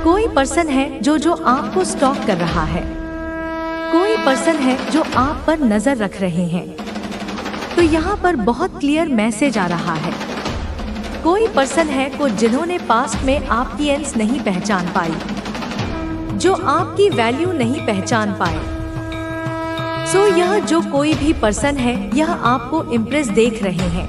कोई पर्सन है जो आपको स्टॉक कर रहा है। कोई पर्सन है जो आप पर नजर रख रहे हैं। तो यहाँ पर बहुत क्लियर मैसेज आ रहा है। कोई पर्सन है जिन्होंने पास्ट में आपकी एंड्स नहीं पहचान पाई, जो आपकी वैल्यू नहीं पहचान पाए। सो यह जो कोई भी पर्सन है यह आपको इम्प्रेस देख रहे हैं।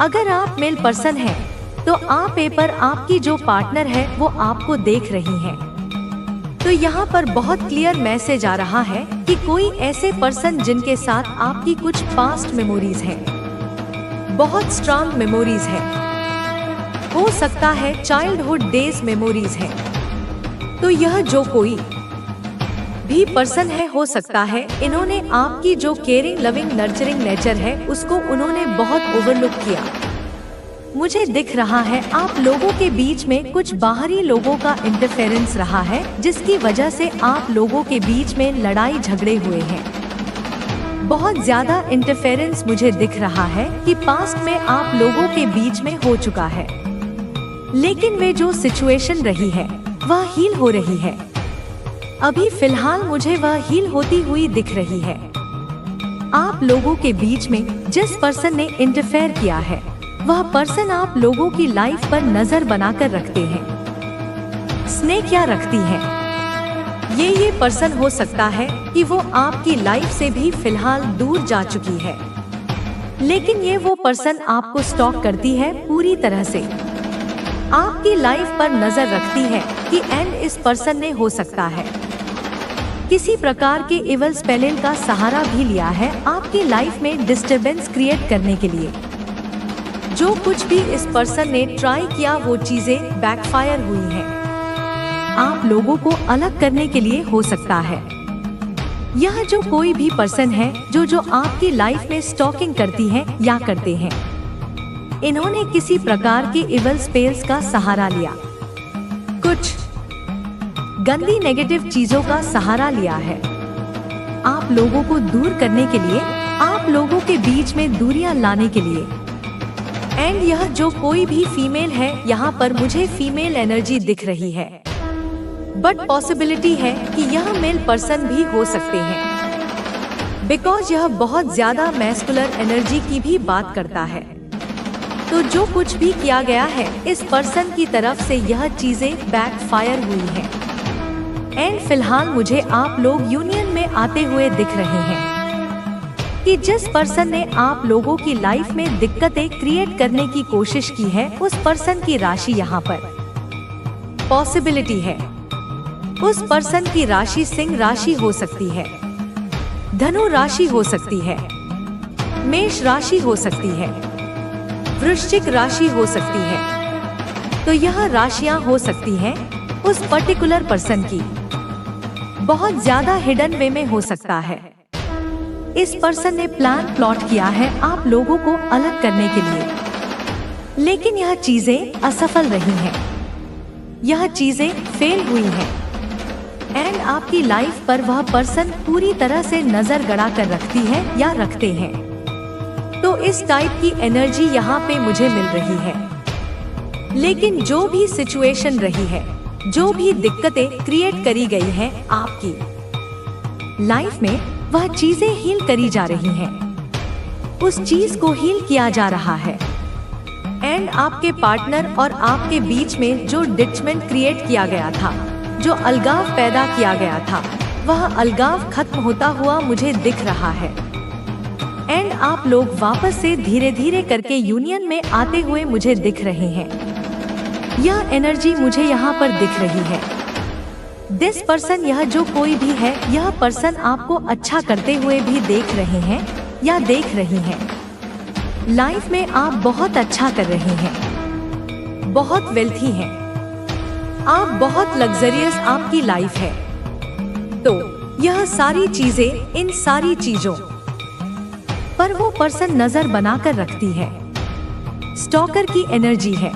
अगर आप मेल पर्सन हैं तो आप पर आपकी जो पार्टनर है वो आपको देख रही हैं। तो यहाँ पर बहुत क्लियर मैसेज आ रहा है कि कोई ऐसे पर्सन जिनके साथ आपकी कुछ पास्ट मेमोरीज हैं, बहुत स्ट्रॉन्ग मेमोरीज हैं। हो सकता है चाइल्डहुड डेज मेमोरीज हैं। तो यह जो कोई भी पर्सन है, हो सकता है इन्होंने आपकी जो केयरिंग, लविंग, नर्चरिंग नेचर है उसको उन्होंने बहुत ओवरलुक किया। मुझे दिख रहा है आप लोगों के बीच में कुछ बाहरी लोगों का इंटरफेरेंस रहा है, जिसकी वजह से आप लोगों के बीच में लड़ाई झगड़े हुए हैं। बहुत ज्यादा इंटरफेरेंस मुझे दिख रहा है कि पास्ट में आप लोगों के बीच में हो चुका है, लेकिन वे जो सिचुएशन रही है वह हील हो रही है। अभी फिलहाल मुझे वह हील होती हुई दिख रही है। आप लोगों के बीच में जिस पर्सन ने इंटरफेयर किया है वह पर्सन आप लोगों की लाइफ पर नजर बनाकर रखते हैं। स्नेक क्या रखती है? ये पर्सन हो सकता है कि वो आपकी लाइफ से भी फिलहाल दूर जा चुकी है, लेकिन ये वो पर्सन आपको स्टॉक करती है पूरी तरह से। आपकी लाइफ पर नजर रखती है कि एंड इस पर्सन ने हो सकता है किसी प्रकार के इवल स्पेल का सहारा भी लिया है आपकी लाइफ में डिस्टरबेंस क्रिएट करने के लिए। जो कुछ भी इस पर्सन ने ट्राई किया वो चीजें बैकफायर हुई हैं। आप लोगों को अलग करने के लिए हो सकता है। यह जो कोई भी पर्सन है जो आपकी लाइफ में स्टॉकिंग करती है या करते हैं, इन्होंने किसी प्रकार के इवल स्पेल्स का सहारा लिया, कुछ गंदी नेगेटिव चीजों का सहारा लिया है आप लोगों को दूर करने के लिए, आप लोगों के बीच में दूरियां लाने के लिए। एंड यह जो कोई भी फीमेल है, यहाँ पर मुझे फीमेल एनर्जी दिख रही है, बट पॉसिबिलिटी है कि यह मेल पर्सन भी हो सकते हैं, बिकॉज यह बहुत ज्यादा मैस्कुलर एनर्जी की भी बात करता है। तो जो कुछ भी किया गया है इस पर्सन की तरफ से यह चीजें बैकफायर हुई हैं। एंड फिलहाल मुझे आप लोग यूनियन में आते हुए दिख रहे हैं कि जिस पर्सन ने आप लोगों की लाइफ में दिक्कतें क्रिएट करने की कोशिश की है उस पर्सन की राशि यहाँ पर पॉसिबिलिटी है। उस पर्सन की राशि सिंह राशि हो सकती है, धनु राशि हो सकती है, मेष राशि हो सकती है, वृश्चिक राशि हो सकती है। तो यह राशियां हो सकती हैं उस पर्टिकुलर पर्सन की। बहुत ज्यादा हिडन वे में हो सकता है। इस पर्सन ने प्लॉट किया है आप लोगों को अलग करने के लिए, लेकिन यह चीजें असफल रही हैं, यह चीजें फेल हुई हैं। एंड आपकी लाइफ पर वह पर्सन पूरी तरह से नजर गड़ा कर रखती है या रखते हैं। तो इस टाइप की एनर्जी यहाँ पे मुझे मिल रही है। लेकिन जो भी सिचुएशन रही है, जो भी दिक्कतें क्रिएट करी गई हैं आपकी लाइफ में, वह चीजें हील करी जा रही हैं। उस चीज को हील किया जा रहा है। एंड आपके पार्टनर और आपके बीच में जो डिटचमेंट क्रिएट किया गया था, जो अलगाव पैदा किया गया था, वह अलगाव खत्म होता हुआ मुझे दिख रहा है। एंड आप लोग वापस से धीरे धीरे करके यूनियन में आते हुए मुझे दिख रहे हैं। यह एनर्जी मुझे यहाँ पर दिख रही है। दिस पर्सन, यह जो कोई भी है, यह पर्सन आपको अच्छा करते हुए भी देख रहे हैं या देख रही हैं। लाइफ में आप बहुत अच्छा कर रहे हैं, बहुत वेल्थी हैं, आप बहुत लग्जरियस आपकी लाइफ है। तो यह सारी चीजें, इन सारी चीजों पर वो पर्सन नजर बनाकर रखती है। स्टॉकर की एनर्जी है,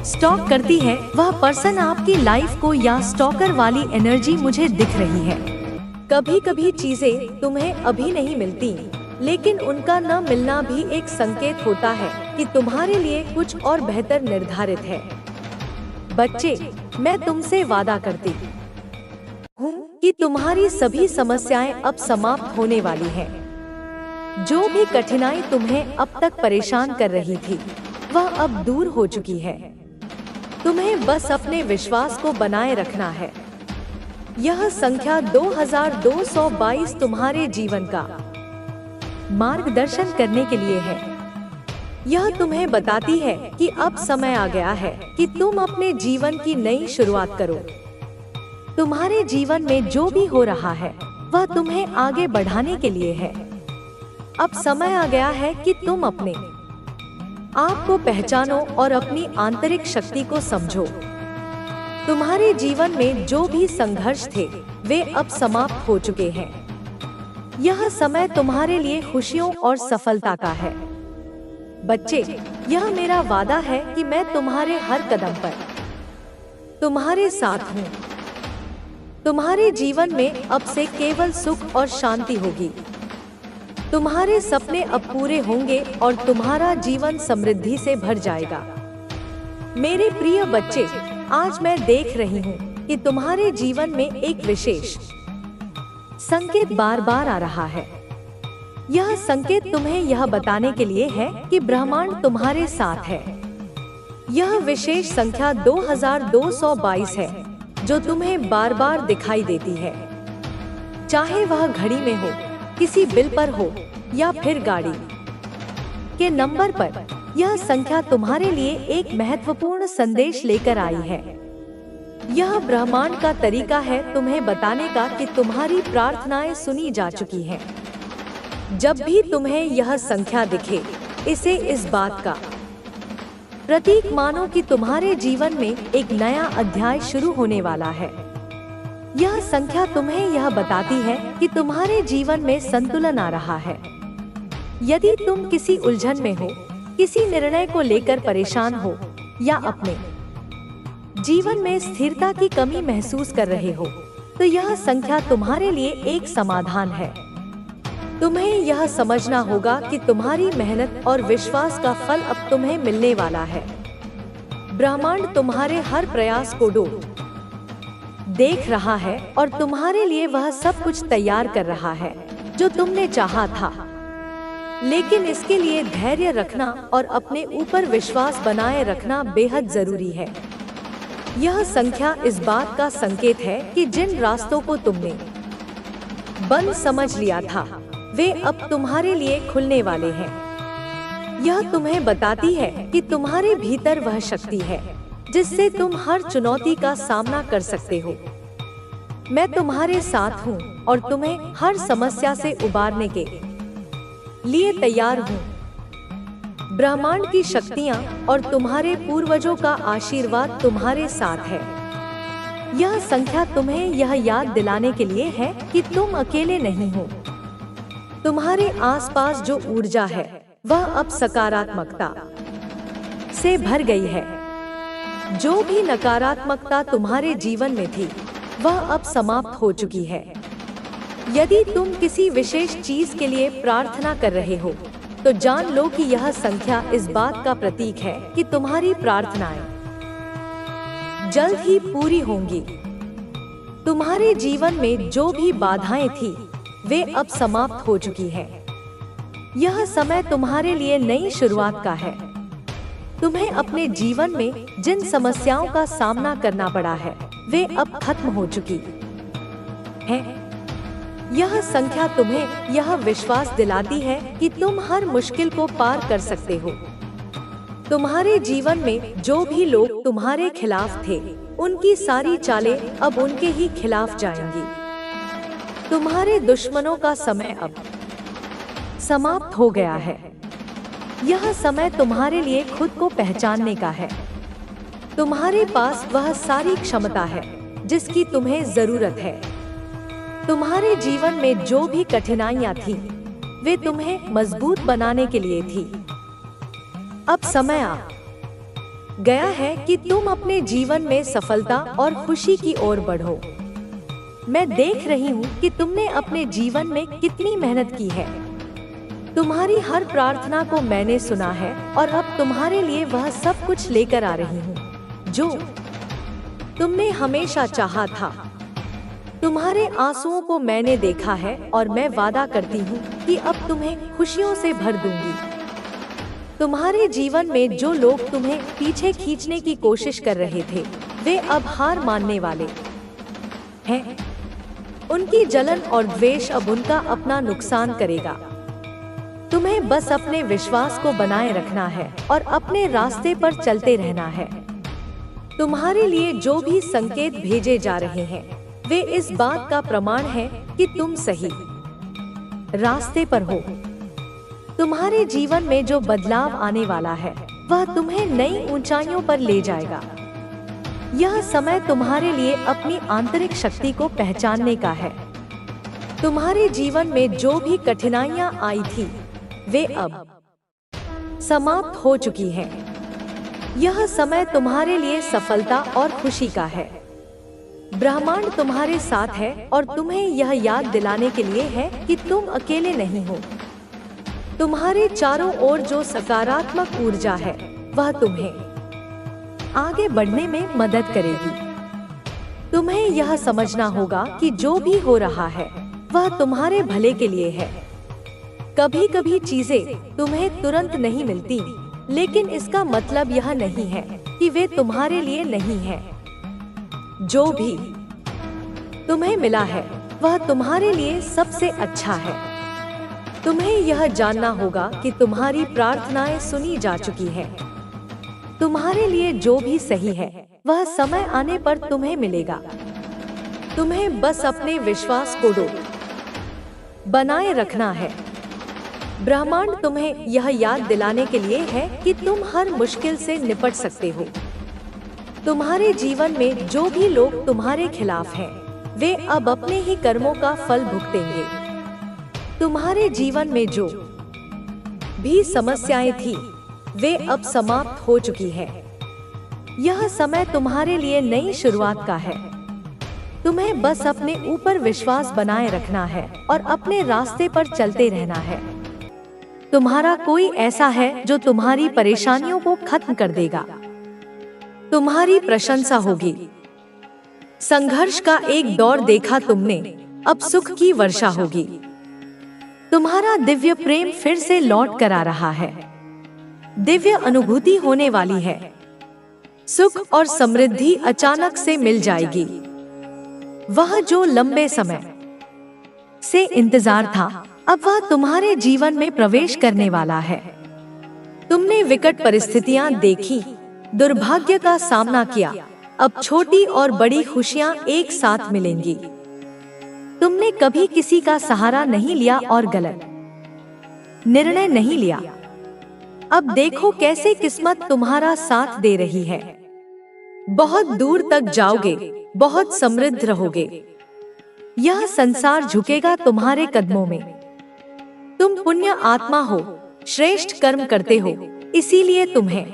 स्टॉक करती है वह पर्सन आपकी लाइफ को, या स्टॉकर वाली एनर्जी मुझे दिख रही है। कभी कभी चीजें तुम्हें अभी नहीं मिलती, लेकिन उनका न मिलना भी एक संकेत होता है कि तुम्हारे लिए कुछ और बेहतर निर्धारित है। बच्चे, मैं तुमसे वादा करती हूँ कि तुम्हारी सभी समस्याएं अब समाप्त होने वाली हैं। जो भी कठिनाई तुम्हें अब तक परेशान कर रही थी, वह अब दूर हो चुकी है। तुम्हें बस अपने विश्वास को बनाए रखना है। यह संख्या 2222 तुम्हारे जीवन का मार्गदर्शन करने के लिए है। यह तुम्हें बताती है कि अब समय आ गया है कि तुम अपने जीवन की नई शुरुआत करो। तुम्हारे जीवन में जो भी हो रहा है, वह तुम्हें आगे बढ़ाने के लिए है। अब समय आ गया है कि तुम अपने आप को पहचानो और अपनी आंतरिक शक्ति को समझो। तुम्हारे जीवन में जो भी संघर्ष थे, वे अब समाप्त हो चुके हैं। यह समय तुम्हारे लिए खुशियों और सफलता का है। बच्चे, यह मेरा वादा है कि मैं तुम्हारे हर कदम पर तुम्हारे साथ हूँ। तुम्हारे जीवन में अब से केवल सुख और शांति होगी। तुम्हारे सपने अब पूरे होंगे और तुम्हारा जीवन समृद्धि से भर जाएगा। मेरे प्रिय बच्चे, आज मैं देख रही हूँ कि तुम्हारे जीवन में एक विशेष संकेत बार बार आ रहा है। यह संकेत तुम्हें यह बताने के लिए है कि ब्रह्मांड तुम्हारे साथ है। यह विशेष संख्या 2222 है, जो तुम्हें बार बार दिखाई देती है। चाहे वह घड़ी में हो, किसी बिल पर हो या फिर गाड़ी के नंबर पर, यह संख्या तुम्हारे लिए एक महत्वपूर्ण संदेश लेकर आई है। यह ब्रह्मांड का तरीका है तुम्हें बताने का कि तुम्हारी प्रार्थनाएं सुनी जा चुकी हैं। जब भी तुम्हें यह संख्या दिखे, इसे इस बात का प्रतीक मानो कि तुम्हारे जीवन में एक नया अध्याय शुरू होने वाला है। यह संख्या तुम्हें यह बताती है कि तुम्हारे जीवन में संतुलन आ रहा है। यदि तुम किसी उलझन में हो, किसी निर्णय को लेकर परेशान हो या अपने जीवन में स्थिरता की कमी महसूस कर रहे हो, तो यह संख्या तुम्हारे लिए एक समाधान है। तुम्हें यह समझना होगा कि तुम्हारी मेहनत और विश्वास का फल अब तुम्हें मिलने वाला है। ब्रह्मांड तुम्हारे हर प्रयास को देख रहा है और तुम्हारे लिए वह सब कुछ तैयार कर रहा है जो तुमने चाहा था। लेकिन इसके लिए धैर्य रखना और अपने ऊपर विश्वास बनाए रखना बेहद जरूरी है। यह संख्या इस बात का संकेत है कि जिन रास्तों को तुमने बंद समझ लिया था, वे अब तुम्हारे लिए खुलने वाले हैं। यह तुम्हें बताती है कि तुम्हारे भीतर वह शक्ति है जिससे तुम हर चुनौती का सामना कर सकते हो। मैं तुम्हारे साथ हूँ और तुम्हें हर समस्या से उबारने के लिए तैयार हूँ। ब्रह्मांड की शक्तियाँ और तुम्हारे पूर्वजों का आशीर्वाद तुम्हारे साथ है। यह संख्या तुम्हें यह याद दिलाने के लिए है कि तुम अकेले नहीं हो। तुम्हारे आसपास जो ऊर्जा है, वह अब सकारात्मकता से भर गई है। जो भी नकारात्मकता तुम्हारे जीवन में थी, वह अब समाप्त हो चुकी है। यदि तुम किसी विशेष चीज के लिए प्रार्थना कर रहे हो, तो जान लो कि यह संख्या इस बात का प्रतीक है कि तुम्हारी प्रार्थनाएं जल्द ही पूरी होंगी। तुम्हारे जीवन में जो भी बाधाएं थी, वे अब समाप्त हो चुकी हैं। यह समय तुम्हारे लिए नई शुरुआत का है। तुम्हें अपने जीवन में जिन समस्याओं का सामना करना पड़ा है, वे अब खत्म हो चुकी हैं। यह संख्या तुम्हें यह विश्वास दिलाती है कि तुम हर मुश्किल को पार कर सकते हो। तुम्हारे जीवन में जो भी लोग तुम्हारे खिलाफ थे, उनकी सारी चालें अब उनके ही खिलाफ जाएंगी। तुम्हारे दुश्मनों का समय अब समाप्त हो गया है। यह समय तुम्हारे लिए खुद को पहचानने का है। तुम्हारे पास वह सारी क्षमता है जिसकी तुम्हें जरूरत है। तुम्हारे जीवन में जो भी कठिनाइयां थी, वे तुम्हें मजबूत बनाने के लिए थी। अब समय आ गया है कि तुम अपने जीवन में सफलता और खुशी की ओर बढ़ो। मैं देख रही हूँ कि तुमने अपने जीवन में कितनी मेहनत की है। तुम्हारी हर प्रार्थना को मैंने सुना है और अब तुम्हारे लिए वह सब कुछ लेकर आ रही हूँ जो तुमने हमेशा चाहा था। तुम्हारे आंसुओं को मैंने देखा है और मैं वादा करती हूँ कि अब तुम्हें खुशियों से भर दूंगी। तुम्हारे जीवन में जो लोग तुम्हें पीछे खींचने की कोशिश कर रहे थे, वे अब हार मानने वाले हैं। उनकी जलन और द्वेष अब उनका अपना नुकसान करेगा। तुम्हें बस अपने विश्वास को बनाए रखना है और अपने रास्ते पर चलते रहना है। तुम्हारे लिए जो भी संकेत भेजे जा रहे हैं, वे इस बात का प्रमाण है कि तुम सही रास्ते पर हो। तुम्हारे जीवन में जो बदलाव आने वाला है, वह तुम्हें नई ऊंचाइयों पर ले जाएगा। यह समय तुम्हारे लिए अपनी आंतरिक शक्ति को पहचानने का है। तुम्हारे जीवन में जो भी कठिनाइयां आई थी, वे अब समाप्त हो चुकी हैं। यह समय तुम्हारे लिए सफलता और खुशी का है। ब्रह्मांड तुम्हारे साथ है और तुम्हें यह याद दिलाने के लिए है कि तुम अकेले नहीं हो। तुम्हारे चारों ओर जो सकारात्मक ऊर्जा है, वह तुम्हें आगे बढ़ने में मदद करेगी। तुम्हें यह समझना होगा कि जो भी हो रहा है, वह तुम्हारे भले के लिए है। कभी कभी चीजें तुम्हें तुरंत नहीं मिलती, लेकिन इसका मतलब यह नहीं है कि वे तुम्हारे लिए नहीं हैं। जो भी तुम्हें मिला है, वह तुम्हारे लिए सबसे अच्छा है। तुम्हें यह जानना होगा कि तुम्हारी प्रार्थनाएं सुनी जा चुकी हैं। तुम्हारे लिए जो भी सही है, वह समय आने पर तुम्हें मिलेगा। तुम्हें बस अपने विश्वास को बनाए रखना है। ब्रह्मांड तुम्हें यह याद दिलाने के लिए है कि तुम हर मुश्किल से निपट सकते हो। तुम्हारे जीवन में जो भी लोग तुम्हारे खिलाफ हैं, वे अब अपने ही कर्मों का फल भुगतेंगे। तुम्हारे जीवन में जो भी समस्याएं थी, वे अब समाप्त हो चुकी है। यह समय तुम्हारे लिए नई शुरुआत का है। तुम्हें बस अपने ऊपर विश्वास बनाए रखना है और अपने रास्ते पर चलते रहना है। तुम्हारा कोई ऐसा है जो तुम्हारी परेशानियों को खत्म कर देगा। तुम्हारी प्रशंसा होगी। संघर्ष का एक दौर देखा तुमने, अब सुख की वर्षा होगी। तुम्हारा दिव्य प्रेम फिर से लौट कर आ रहा है। दिव्य अनुभूति होने वाली है। सुख और समृद्धि अचानक से मिल जाएगी। वह जो लंबे समय से इंतजार था, अब वह तुम्हारे जीवन में प्रवेश करने वाला है। तुमने विकट परिस्थितियां देखी, दुर्भाग्य का सामना किया। अब छोटी और बड़ी खुशियां एक साथ मिलेंगी। तुमने कभी किसी का सहारा नहीं लिया और गलत निर्णय नहीं लिया। अब देखो कैसे किस्मत तुम्हारा साथ दे रही है। बहुत दूर तक जाओगे, बहुत समृद्ध रहोगे। यह संसार झुकेगा तुम्हारे कदमों में। तुम पुण्य आत्मा हो, श्रेष्ठ कर्म करते हो, इसीलिए तुम्हें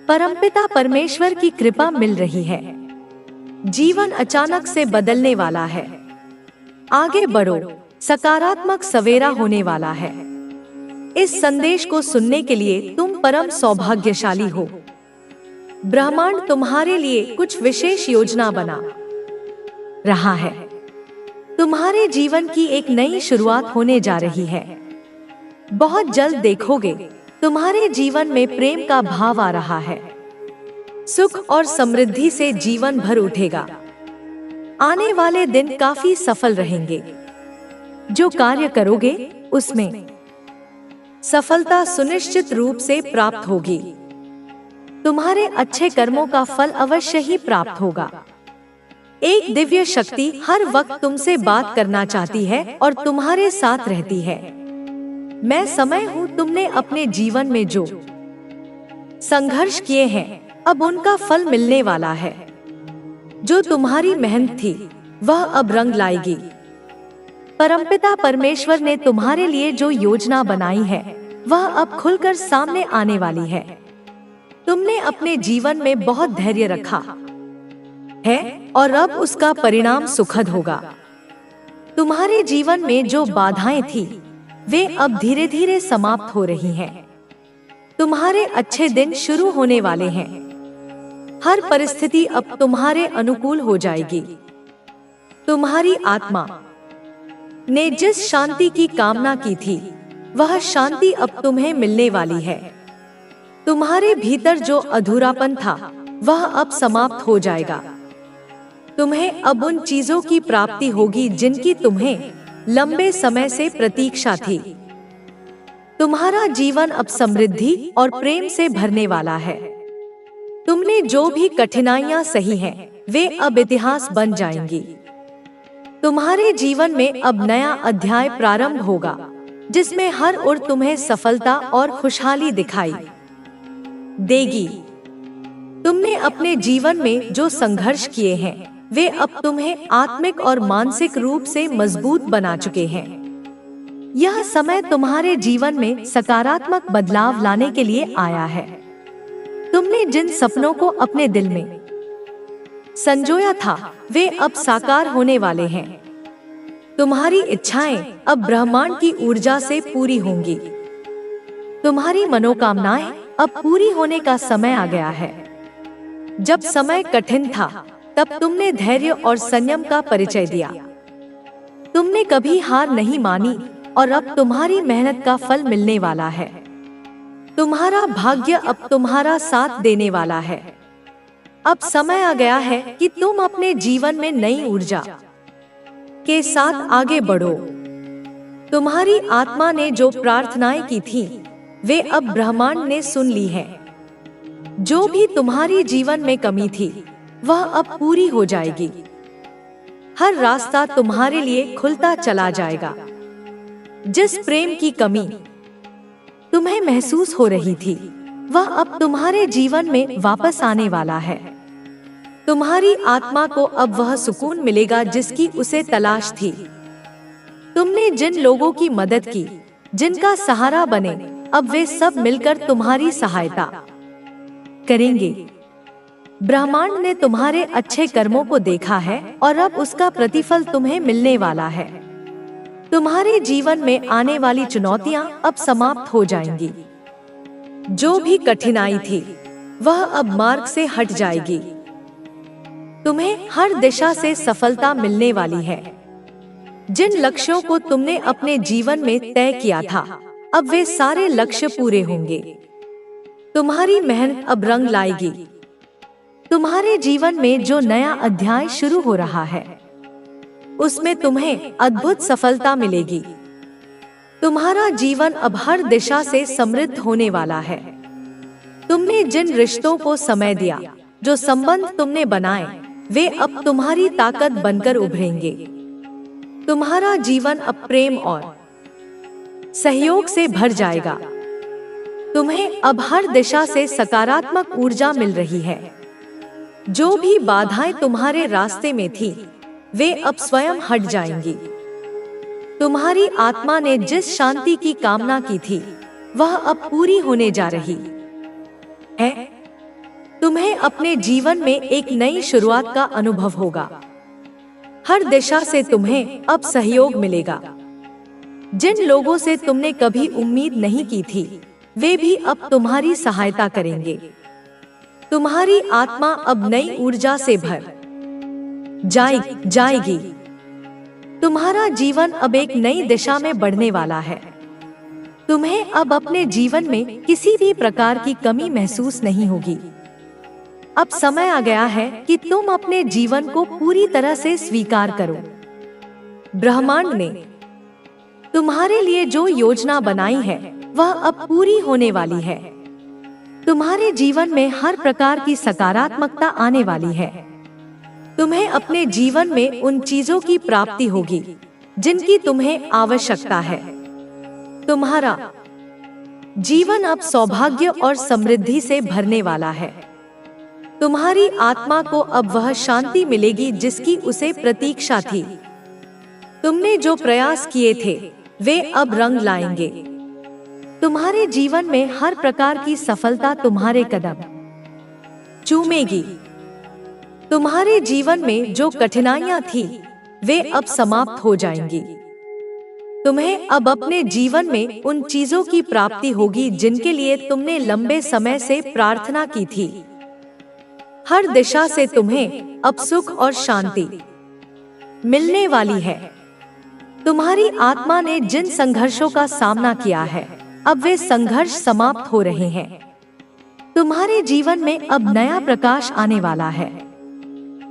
परमपिता परमेश्वर की कृपा मिल रही है। जीवन अचानक से बदलने वाला है। आगे बढ़ो, सकारात्मक सवेरा होने वाला है। इस संदेश को सुनने के लिए तुम परम सौभाग्यशाली हो। ब्रह्मांड तुम्हारे लिए कुछ विशेष योजना बना रहा है। तुम्हारे जीवन की एक नई शुरुआत होने जा रही है। बहुत जल्द देखोगे, तुम्हारे जीवन में प्रेम का भाव आ रहा है। सुख और समृद्धि से जीवन भर उठेगा। आने वाले दिन काफी सफल रहेंगे। जो कार्य करोगे, उसमें सफलता सुनिश्चित रूप से प्राप्त होगी। तुम्हारे अच्छे कर्मों का फल अवश्य ही प्राप्त होगा। एक दिव्य शक्ति हर वक्त तुमसे बात करना चाहती है और तुम्हारे साथ रहती है। मैं समय हूँ, तुमने अपने जीवन में जो संघर्ष किए हैं, अब उनका फल मिलने वाला है। जो तुम्हारी मेहनत थी, वह अब रंग लाएगी। परमपिता परमेश्वर ने तुम्हारे लिए जो योजना बनाई है, वह अब खुलकर सामने आने वाली है। तुमने अपने जीवन में बहुत धैर्य रखा है और अब उसका परिणाम सुखद होगा। तुम्हारे जीवन में जो बाधाएं थी, वे अब धीरे धीरे समाप्त हो रही हैं। तुम्हारे अच्छे दिन शुरू होने वाले हैं। हर परिस्थिति अब तुम्हारे अनुकूल हो जाएगी। तुम्हारी आत्मा ने जिस शांति की कामना की थी, वह शांति अब तुम्हें मिलने वाली है। तुम्हारे भीतर जो अधूरापन था, वह अब समाप्त हो जाएगा। तुम्हें अब उन चीजों की प्राप्ति होगी जिनकी तुम्हें लंबे समय से प्रतीक्षा थी। तुम्हारा जीवन अब समृद्धि और प्रेम से भरने वाला है। तुमने जो भी कठिनाइयां सही हैं, वे अब इतिहास बन जाएंगी। तुम्हारे जीवन में अब नया अध्याय प्रारंभ होगा, जिसमें हर ओर तुम्हें सफलता और खुशहाली दिखाई देगी। तुमने अपने जीवन में जो संघर्ष किए हैं, वे अब तुम्हें आत्मिक और मानसिक रूप से मजबूत बना चुके हैं। यह समय तुम्हारे जीवन में सकारात्मक बदलाव लाने के लिए आया है। तुमने जिन सपनों को अपने दिल में संजोया था, वे अब साकार होने वाले हैं। तुम्हारी इच्छाएं अब ब्रह्मांड की ऊर्जा से पूरी होंगी। तुम्हारी मनोकामनाएं अब पूरी होने का समय आ गया है। जब समय कठिन था, तब तुमने धैर्य और संयम का परिचय दिया। तुमने कभी हार नहीं मानी और अब तुम्हारी मेहनत का फल मिलने वाला है। तुम्हारा भाग्य अब तुम्हारा साथ देने वाला है। अब समय आ गया है कि तुम अपने जीवन में नई ऊर्जा के साथ आगे बढ़ो। तुम्हारी आत्मा ने जो प्रार्थनाएं की थी, वे अब ब्रह्मांड ने सुन ली हैं। जो भी तुम्हारी जीवन में कमी थी, वह अब पूरी हो जाएगी। हर रास्ता तुम्हारे लिए खुलता चला जाएगा। जिस प्रेम की कमी तुम्हें महसूस हो रही थी, वह अब तुम्हारे जीवन में वापस आने वाला है। तुम्हारी आत्मा को अब वह सुकून मिलेगा जिसकी उसे तलाश थी। तुमने जिन लोगों की मदद की, जिनका सहारा बने, अब वे सब मिलकर तुम्हारी सहायता करेंगे। ब्रह्मांड ने तुम्हारे अच्छे कर्मों को देखा है और अब उसका प्रतिफल तुम्हें मिलने वाला है। तुम्हारे जीवन में आने वाली चुनौतियां अब समाप्त हो जाएंगी। जो भी कठिनाई थी, वह अब मार्ग से हट जाएगी। तुम्हें हर दिशा से सफलता मिलने वाली है। जिन लक्ष्यों को तुमने अपने जीवन में तय किया था, अब वे सारे लक्ष्य पूरे होंगे। तुम्हारी मेहनत अब रंग लाएगी। तुम्हारे जीवन में जो नया अध्याय शुरू हो रहा है, उसमें तुम्हें अद्भुत सफलता मिलेगी। तुम्हारा जीवन अब हर दिशा से समृद्ध होने वाला है। तुमने जिन रिश्तों को समय दिया, जो संबंध तुमने बनाए, वे अब तुम्हारी ताकत बनकर उभरेंगे। तुम्हारा जीवन अब प्रेम और सहयोग से भर जाएगा। तुम्हें अब हर दिशा से सकारात्मक ऊर्जा मिल रही है। जो भी बाधाएं तुम्हारे रास्ते में थी, वे अब स्वयं हट जाएंगी। तुम्हारी आत्मा ने जिस शांति की कामना की थी, वह अब पूरी होने जा रही है। तुम्हें अपने जीवन में एक नई शुरुआत का अनुभव होगा। हर दिशा से तुम्हें अब सहयोग मिलेगा। जिन लोगों से तुमने कभी उम्मीद नहीं की थी, वे भी अब तुम्हारी सहायता करेंगे। तुम्हारी आत्मा अब नई ऊर्जा से भर जाएगी। तुम्हारा जीवन अब एक नई दिशा में बढ़ने वाला है। तुम्हें अब अपने जीवन में किसी भी प्रकार की कमी महसूस नहीं होगी। अब समय आ गया है कि तुम अपने जीवन को पूरी तरह से स्वीकार करो। ब्रह्मांड ने तुम्हारे लिए जो योजना बनाई है, वह अब पूरी होने वाली है। तुम्हारे जीवन में हर प्रकार की सकारात्मकता आने वाली है। तुम्हें अपने जीवन में उन चीजों की प्राप्ति होगी जिनकी तुम्हें आवश्यकता है। तुम्हारा जीवन अब सौभाग्य और समृद्धि से भरने वाला है। तुम्हारी आत्मा को अब वह शांति मिलेगी जिसकी उसे प्रतीक्षा थी। तुमने जो प्रयास किए थे, वे अब रंग लाएंगे। तुम्हारे जीवन में हर प्रकार की सफलता तुम्हारे कदम चूमेगी। तुम्हारे जीवन में जो कठिनाइयां थी, वे अब समाप्त हो जाएंगी। तुम्हें अब अपने जीवन में उन चीजों की प्राप्ति होगी जिनके लिए तुमने लंबे समय से प्रार्थना की थी। हर दिशा से तुम्हें अब सुख और शांति मिलने वाली है। तुम्हारी आत्मा ने जिन संघर्षों का सामना किया है, अब वे संघर्ष समाप्त हो रहे हैं। तुम्हारे जीवन में अब नया प्रकाश आने वाला है।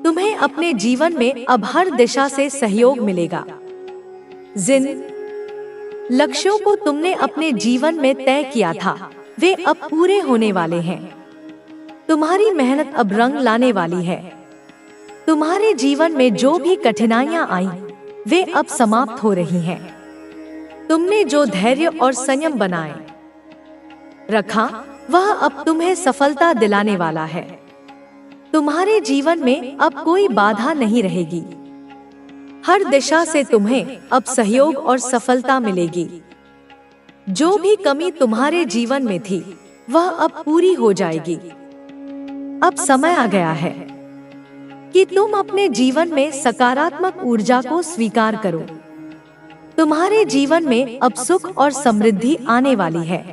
तुम्हें अपने जीवन में अब हर दिशा से सहयोग मिलेगा। जिन लक्ष्यों को तुमने अपने जीवन में तय किया था, वे अब पूरे होने वाले हैं। तुम्हारी मेहनत अब रंग लाने वाली है। तुम्हारे जीवन में जो भी कठिनाइयां आई, वे अब समाप्त हो रही हैं। तुमने जो धैर्य और संयम बनाए रखा, वह अब तुम्हें सफलता दिलाने वाला है। तुम्हारे जीवन में अब कोई बाधा नहीं रहेगी। हर दिशा से तुम्हें अब सहयोग और सफलता मिलेगी। जो भी कमी तुम्हारे जीवन में थी, वह अब पूरी हो जाएगी। अब समय आ गया है कि तुम अपने जीवन में सकारात्मक ऊर्जा को स्वीकार करो। तुम्हारे जीवन में अब सुख और समृद्धि आने वाली है।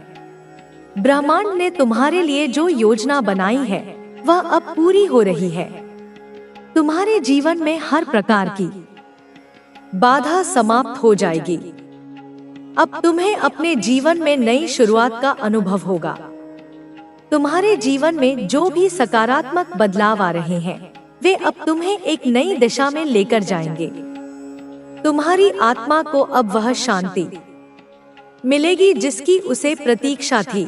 ब्रह्मांड ने तुम्हारे लिए जो योजना बनाई है, वह अब पूरी हो रही है। तुम्हारे जीवन में हर प्रकार की बाधा समाप्त हो जाएगी। अब तुम्हें अपने जीवन में नई शुरुआत का अनुभव होगा। तुम्हारे जीवन में जो भी सकारात्मक बदलाव आ रहे हैं, वे अब तुम्हें एक नई दिशा में लेकर जाएंगे। तुम्हारी आत्मा को अब वह शांति मिलेगी जिसकी उसे प्रतीक्षा थी।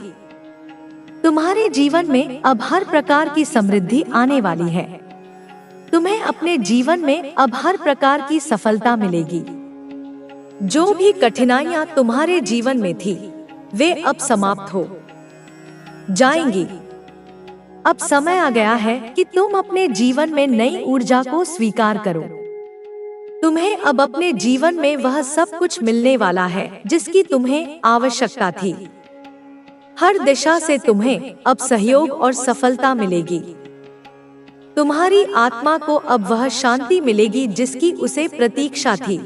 तुम्हारे जीवन में अब हर प्रकार की समृद्धि आने वाली है। तुम्हें अपने जीवन में अब हर प्रकार की सफलता मिलेगी। जो भी कठिनाइयां तुम्हारे जीवन में थी, वे अब समाप्त हो जाएंगी। अब समय आ गया है कि तुम अपने जीवन में नई ऊर्जा को स्वीकार करो। तुम्हें अब अपने जीवन में वह सब कुछ मिलने वाला है जिसकी तुम्हें आवश्यकता थी। हर दिशा से तुम्हें अब सहयोग और सफलता मिलेगी। तुम्हारी आत्मा को अब वह शांति मिलेगी जिसकी उसे प्रतीक्षा थी।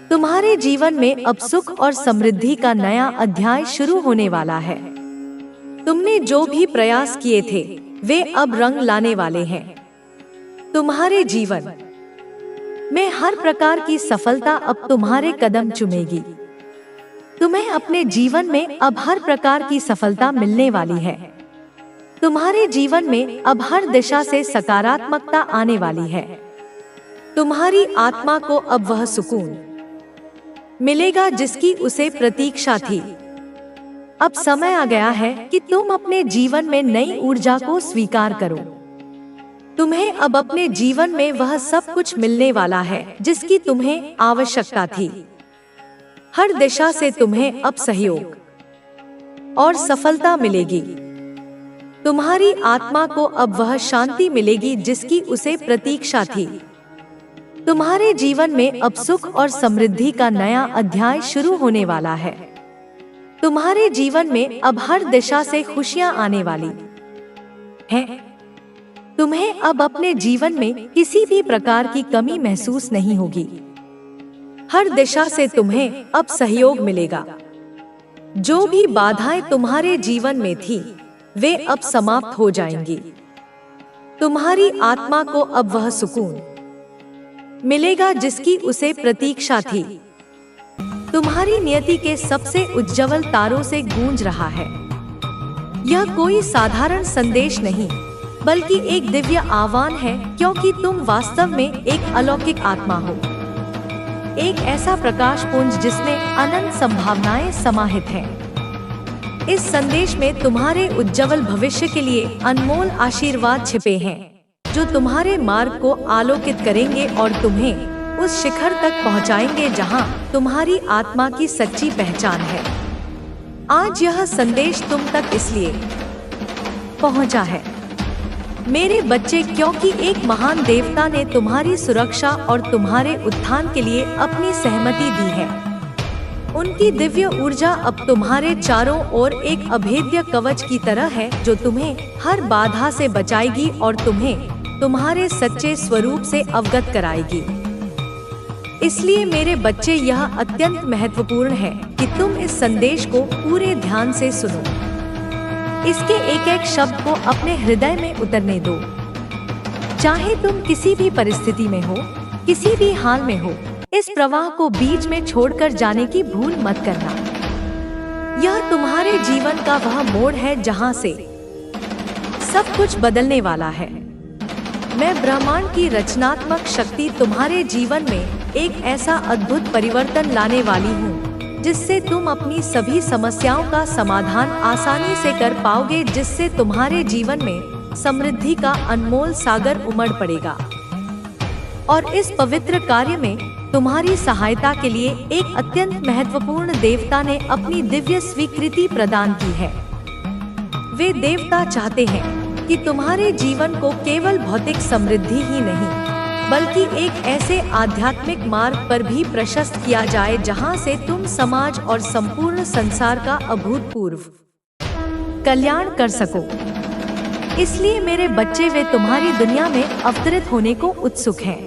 तुम्हारे जीवन में अब सुख और समृद्धि का नया अध्याय शुरू होने वाला है। तुमने जो भी प्रयास किए थे, वे अब रंग लाने वाले हैं। तुम्हारे जीवन में हर प्रकार की सफलता अब तुम्हारे कदम चूमेगी। तुम्हें अपने जीवन में अब हर प्रकार की सफलता मिलने वाली है। तुम्हारे जीवन में अब हर दिशा से सकारात्मकता आने वाली है। तुम्हारी आत्मा को अब वह सुकून मिलेगा जिसकी उसे प्रतीक्षा थी। अब समय आ गया है कि तुम अपने जीवन में नई ऊर्जा को स्वीकार करो। तुम्हें अब अपने जीवन में वह सब कुछ मिलने वाला है जिसकी तुम्हें आवश्यकता थी। हर दिशा से तुम्हें अब सहयोग और सफलता मिलेगी। तुम्हारी आत्मा को अब वह शांति मिलेगी जिसकी उसे प्रतीक्षा थी। तुम्हारे जीवन में अब सुख और समृद्धि का नया अध्याय शुरू होने वाला है। तुम्हारे जीवन में अब हर दिशा से खुशियां आने वाली हैं। तुम्हें अब अपने जीवन में किसी भी प्रकार की कमी महसूस नहीं होगी। हर दिशा से तुम्हें अब सहयोग मिलेगा। जो भी बाधाएं तुम्हारे जीवन में थी, वे अब समाप्त हो जाएंगी। तुम्हारी आत्मा को अब वह सुकून मिलेगा जिसकी उसे प्रतीक्षा थी। तुम्हारी नियति के सबसे उज्जवल तारों से गूंज रहा है। यह कोई साधारण संदेश नहीं, बल्कि एक दिव्य आह्वान है, क्योंकि तुम वास्तव में एक अलौकिक आत्मा हो। एक ऐसा प्रकाश पुंज जिसमें अनंत संभावनाएं समाहित हैं। इस संदेश में तुम्हारे उज्जवल भविष्य के लिए अनमोल आशीर्वाद छिपे हैं, जो तुम्हारे मार्ग को आलोकित करेंगे और तुम्हें उस शिखर तक पहुंचाएंगे जहां तुम्हारी आत्मा की सच्ची पहचान है। आज यह संदेश तुम तक इसलिए पहुंचा है, मेरे बच्चे, क्योंकि एक महान देवता ने तुम्हारी सुरक्षा और तुम्हारे उत्थान के लिए अपनी सहमति दी है। उनकी दिव्य ऊर्जा अब तुम्हारे चारों ओर एक अभेद्य कवच की तरह है, जो तुम्हें हर बाधा से बचाएगी और तुम्हें तुम्हारे सच्चे स्वरूप से अवगत कराएगी। इसलिए मेरे बच्चे, यह अत्यंत महत्वपूर्ण है कि तुम इस संदेश को पूरे ध्यान से सुनो। इसके एक एक शब्द को अपने हृदय में उतरने दो। चाहे तुम किसी भी परिस्थिति में हो, किसी भी हाल में हो, इस प्रवाह को बीच में छोड़कर जाने की भूल मत करना। यह तुम्हारे जीवन का वह मोड़ है जहां से सब कुछ बदलने वाला है। मैं ब्रह्मांड की रचनात्मक शक्ति तुम्हारे जीवन में एक ऐसा अद्भुत परिवर्तन लाने वाली हूँ जिससे तुम अपनी सभी समस्याओं का समाधान आसानी से कर पाओगे, जिससे तुम्हारे जीवन में समृद्धि का अनमोल सागर उमड़ पड़ेगा। और इस पवित्र कार्य में तुम्हारी सहायता के लिए एक अत्यंत महत्वपूर्ण देवता ने अपनी दिव्य स्वीकृति प्रदान की है। वे देवता चाहते हैं कि तुम्हारे जीवन को केवल भौतिक समृद्धि ही नहीं, बल्कि एक ऐसे आध्यात्मिक मार्ग पर भी प्रशस्त किया जाए जहां से तुम समाज और संपूर्ण संसार का अभूतपूर्व कल्याण कर सको। इसलिए मेरे बच्चे, वे तुम्हारी दुनिया में अवतरित होने को उत्सुक हैं।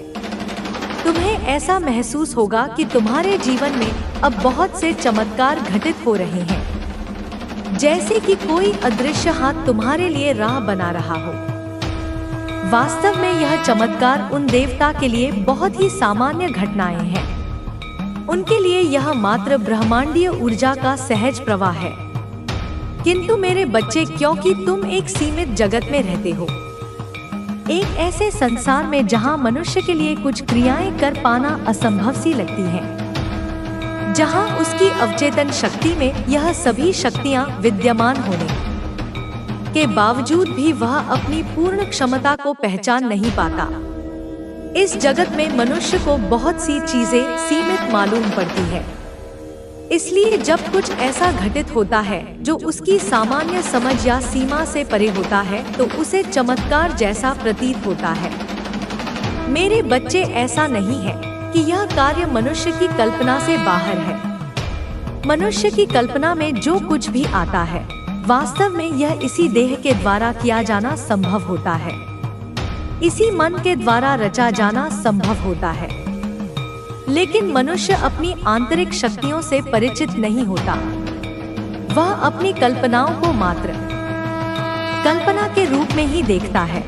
तुम्हें ऐसा महसूस होगा कि तुम्हारे जीवन में अब बहुत से चमत्कार घटित हो रहे हैं, जैसे कि कोई अदृश्य हाथ तुम्हारे लिए राह बना रहा हो। वास्तव में यह चमत्कार उन देवता के लिए बहुत ही सामान्य घटनाएं हैं। उनके लिए यह मात्र ब्रह्मांडीय ऊर्जा का सहज प्रवाह है। किंतु मेरे बच्चे, क्योंकि तुम एक सीमित जगत में रहते हो, एक ऐसे संसार में जहां मनुष्य के लिए कुछ क्रियाएं कर पाना असंभव सी लगती हैं, जहां उसकी अवचेतन शक्ति में यह सभी शक्तियां विद्यमान होने के बावजूद भी वह अपनी पूर्ण क्षमता को पहचान नहीं पाता। इस जगत में मनुष्य को बहुत सी चीजें सीमित मालूम पड़ती है। इसलिए जब कुछ ऐसा घटित होता है जो उसकी सामान्य समझ या सीमा से परे होता है, तो उसे चमत्कार जैसा प्रतीत होता है। मेरे बच्चे, ऐसा नहीं है कि यह कार्य मनुष्य की कल्पना से बाहर है। मनुष्य की कल्पना में जो कुछ भी आता है, वास्तव में यह इसी देह के द्वारा किया जाना संभव होता है, इसी मन के द्वारा रचा जाना संभव होता है। लेकिन मनुष्य अपनी आंतरिक शक्तियों से परिचित नहीं होता। वह अपनी कल्पनाओं को मात्र कल्पना के रूप में ही देखता है,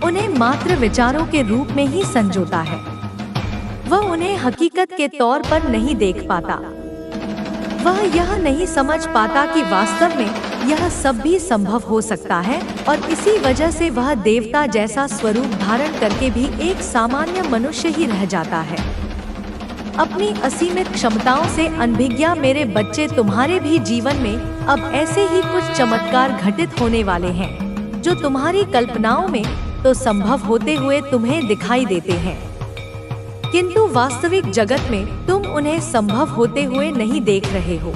उन्हें मात्र विचारों के रूप में ही संजोता है। वह उन्हें हकीकत के तौर पर नहीं देख पाता। वह यह नहीं समझ पाता कि वास्तव में यह सब भी संभव हो सकता है, और इसी वजह से वह देवता जैसा स्वरूप धारण करके भी एक सामान्य मनुष्य ही रह जाता है। अपनी असीमित क्षमताओं से अनभिज्ञ मेरे बच्चे, तुम्हारे भी जीवन में अब ऐसे ही कुछ चमत्कार घटित होने वाले हैं जो तुम्हारी कल्पनाओं में तो संभव होते हुए तुम्हें दिखाई देते हैं, किंतु वास्तविक जगत में तुम उन्हें संभव होते हुए नहीं देख रहे हो।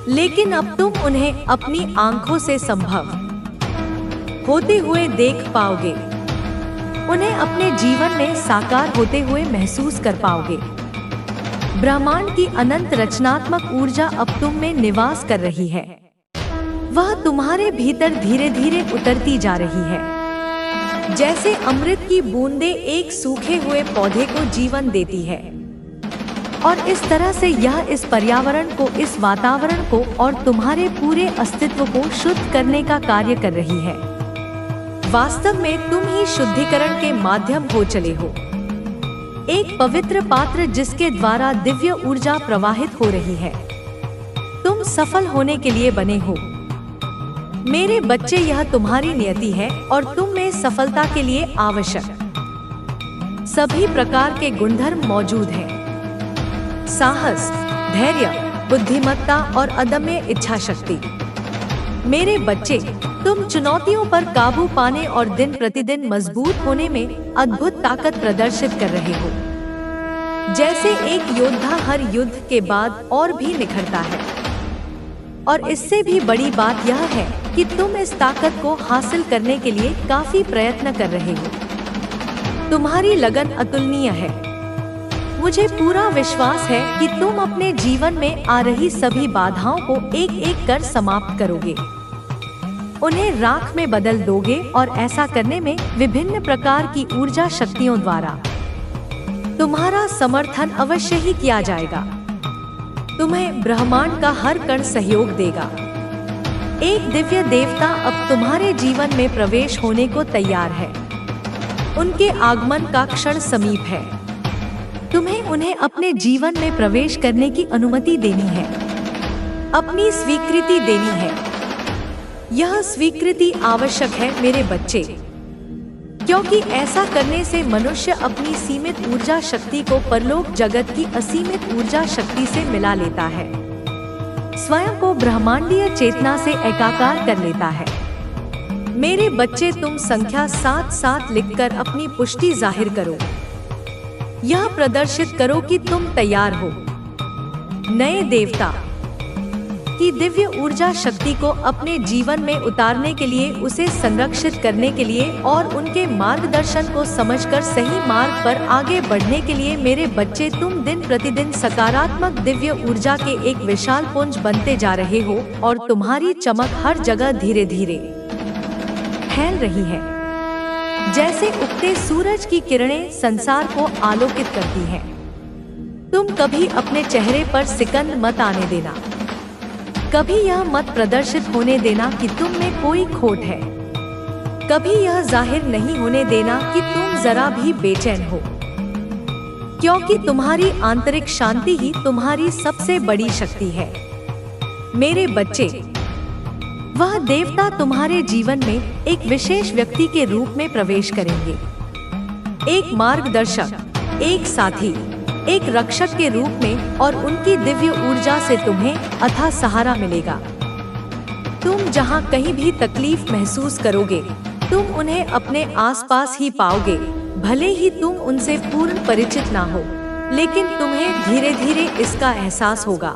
लेकिन अब तुम उन्हें अपनी आंखों से संभव होते हुए देख पाओगे, उन्हें अपने जीवन में साकार होते हुए महसूस कर पाओगे। ब्रह्मांड की अनंत रचनात्मक ऊर्जा अब तुम में निवास कर रही है। वह तुम्हारे भीतर धीरे धीरे उतरती जा रही है, जैसे अमृत की बूंदें एक सूखे हुए पौधे को जीवन देती है। और इस तरह से यह इस पर्यावरण को, इस वातावरण को और तुम्हारे पूरे अस्तित्व को शुद्ध करने का कार्य कर रही है। वास्तव में तुम ही शुद्धिकरण के माध्यम हो चले हो, एक पवित्र पात्र जिसके द्वारा दिव्य ऊर्जा प्रवाहित हो रही है। तुम सफल होने के लिए बने हो मेरे बच्चे। यह तुम्हारी नियति है और तुम में सफलता के लिए आवश्यक सभी प्रकार के गुणधर्म मौजूद हैं। साहस, धैर्य, बुद्धिमत्ता और अदम्य इच्छा शक्ति। मेरे बच्चे, तुम चुनौतियों पर काबू पाने और दिन प्रतिदिन मजबूत होने में अद्भुत ताकत प्रदर्शित कर रहे हो। जैसे एक योद्धा हर युद्ध के बाद और भी निखरता है। और इससे भी बड़ी बात यह है कि तुम इस ताकत को हासिल करने के लिए काफी प्रयत्न कर रहे हो। तुम्हारी लगन अतुलनीय है। मुझे पूरा विश्वास है कि तुम अपने जीवन में आ रही सभी बाधाओं को एक एक कर समाप्त करोगे, उन्हें राख में बदल दोगे और ऐसा करने में विभिन्न प्रकार की ऊर्जा शक्तियों द्वारा तुम्हारा समर्थन अवश्य ही किया जाएगा। तुम्हें ब्रह्मांड का हर कण सहयोग देगा। एक दिव्य देवता अब तुम्हारे जीवन में प्रवेश होने को तैयार है। उनके आगमन का क्षण समीप है। तुम्हें उन्हें अपने जीवन में प्रवेश करने की अनुमति देनी है, अपनी स्वीकृति देनी है। यह स्वीकृति आवश्यक है मेरे बच्चे, क्योंकि ऐसा करने से मनुष्य अपनी सीमित ऊर्जा शक्ति को परलोक जगत की असीमित ऊर्जा शक्ति से मिला लेता है, स्वयं को ब्रह्मांडीय चेतना से एकाकार कर लेता है। मेरे बच्चे, तुम संख्या 7-7 लिखकर अपनी पुष्टि जाहिर करो। यह प्रदर्शित करो कि तुम तैयार हो नए देवता की दिव्य ऊर्जा शक्ति को अपने जीवन में उतारने के लिए, उसे संरक्षित करने के लिए और उनके मार्गदर्शन को समझकर सही मार्ग पर आगे बढ़ने के लिए। मेरे बच्चे, तुम दिन प्रतिदिन सकारात्मक दिव्य ऊर्जा के एक विशाल पुंज बनते जा रहे हो और तुम्हारी चमक हर जगह धीरे धीरे फैल रही है। जैसे उगते सूरज की किरणें संसार को आलोकित करती हैं। तुम कभी अपने चेहरे पर सिकंद मत आने देना। कभी यह मत प्रदर्शित होने देना कि तुम में कोई खोट है। कभी यह जाहिर नहीं होने देना कि तुम जरा भी बेचैन हो, क्योंकि तुम्हारी आंतरिक शांति ही तुम्हारी सबसे बड़ी शक्ति है। मेरे बच्चे, वह देवता तुम्हारे जीवन में एक विशेष व्यक्ति के रूप में प्रवेश करेंगे। एक मार्गदर्शक, एक साथी, एक रक्षक के रूप में, और उनकी दिव्य ऊर्जा से तुम्हें अथाह सहारा मिलेगा। तुम जहां कहीं भी तकलीफ महसूस करोगे, तुम उन्हें अपने आसपास ही पाओगे। भले ही तुम उनसे पूर्ण परिचित ना हो, लेकिन तुम्हें धीरे धीरे इसका एहसास होगा।